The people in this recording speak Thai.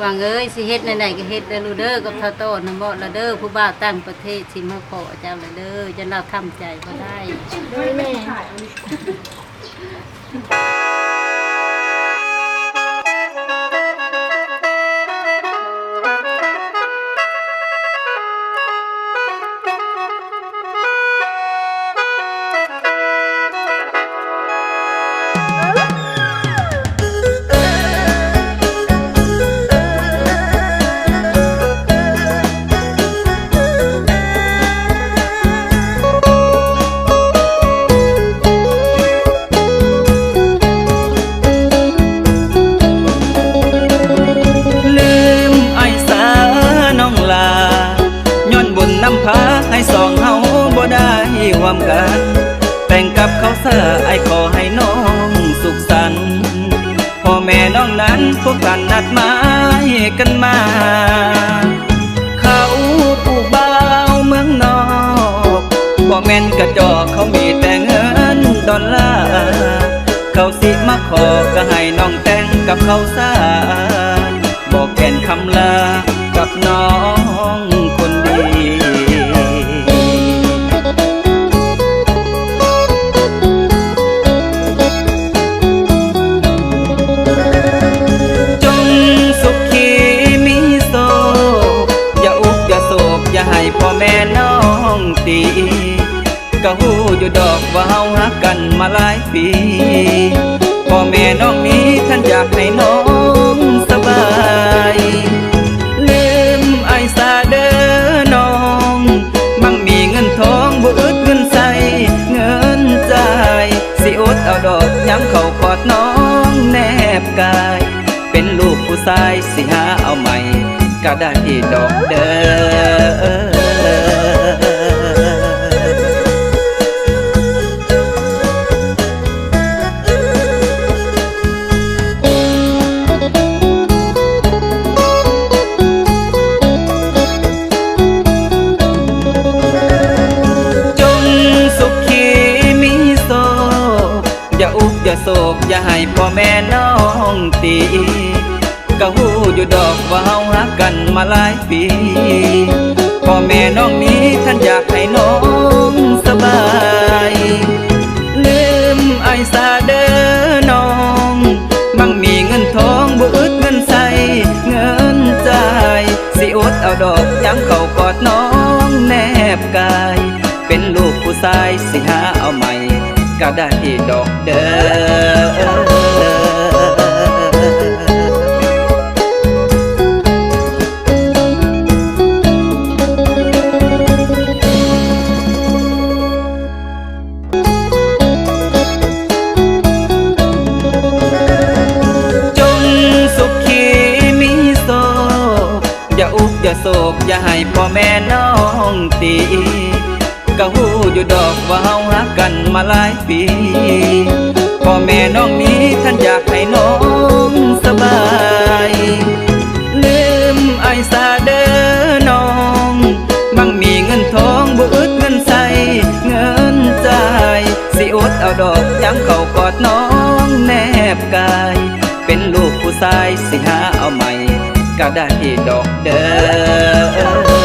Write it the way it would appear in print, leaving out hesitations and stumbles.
วางเอ้ยสิเฮ็ดไหนๆก็เฮ็ดเด้อลูกเด้อกับเท่าโตนะบ่ละเด้อผู้บ่าวตั้งประเทศสิมาขอเจ้าละเด้อจะเราทำใจบ่ได้ด้วยแม่สองเฮาบ่ได้ร่วมกันแต่งกับเขาซะไอ้ขอให้น้องสุขสันต์พ่อแม่น้องนั้นพวกกันนัดหมายกันมาเขาผู้บ่าวเมืองนอกบ่แม่นกระจอกเขามีแต่เงินดอลลาร์เขาสิมาขอก็ให้น้องแต่งกับเขาซะบอกแก่นคำลากับน้องคนดีให้พ่อแม่น้องตีก็หูอยู่ดอกว่าเฮาฮักกันมาหลายปีพ่อแม่น้องนี้ท่านอยากให้น้องสบายลืมไอ้ซาเด้อน้องมั่งมีเงินทองบ่อึดเงินใส่เงินใจสิอดเอาดอกย้ำเข้ากอดน้องแนบกายเป็นลูกผู้ชายสิหาเอาใหม่ก็ได้ดอกเด้อจงสุขีมีโศกอย่าอุกอย่าโศกอย่าให้พ่อแม่น้องตีก็หูอยู่ดอกว่าเฮาฮักกันมาหลายปีพ่อแม่น้องนี้ท่านอยากให้น้องสบายลืมไอ้ซาเด้อน้องมั่งมีเงินทองบ่อึดเงินใส่เงินใจสิอดเอาดอกย้ำเข้ากอดน้องแนบกายเป็นลูกผู้ชายสิหาเอาใหม่ก็ได้ดอกเด้ออย่าโศกอย่าให้พ่อแม่น้องตีก็หูอยู่ดอกว่าเฮาฮักกันมาหลายปีพ่อแม่น้องนี้ท่านอยากให้น้องสบายลืมไอ้ซาเด้อน้องมั่งมีเงินทองบ่อึดเงินใส่เงินใจสิอดเอาดอกย้ำเข้ากอดน้องแนบกายเป็นลูกผู้ชายสิหาเอาใหม่ก็ได้ดอกเด้อ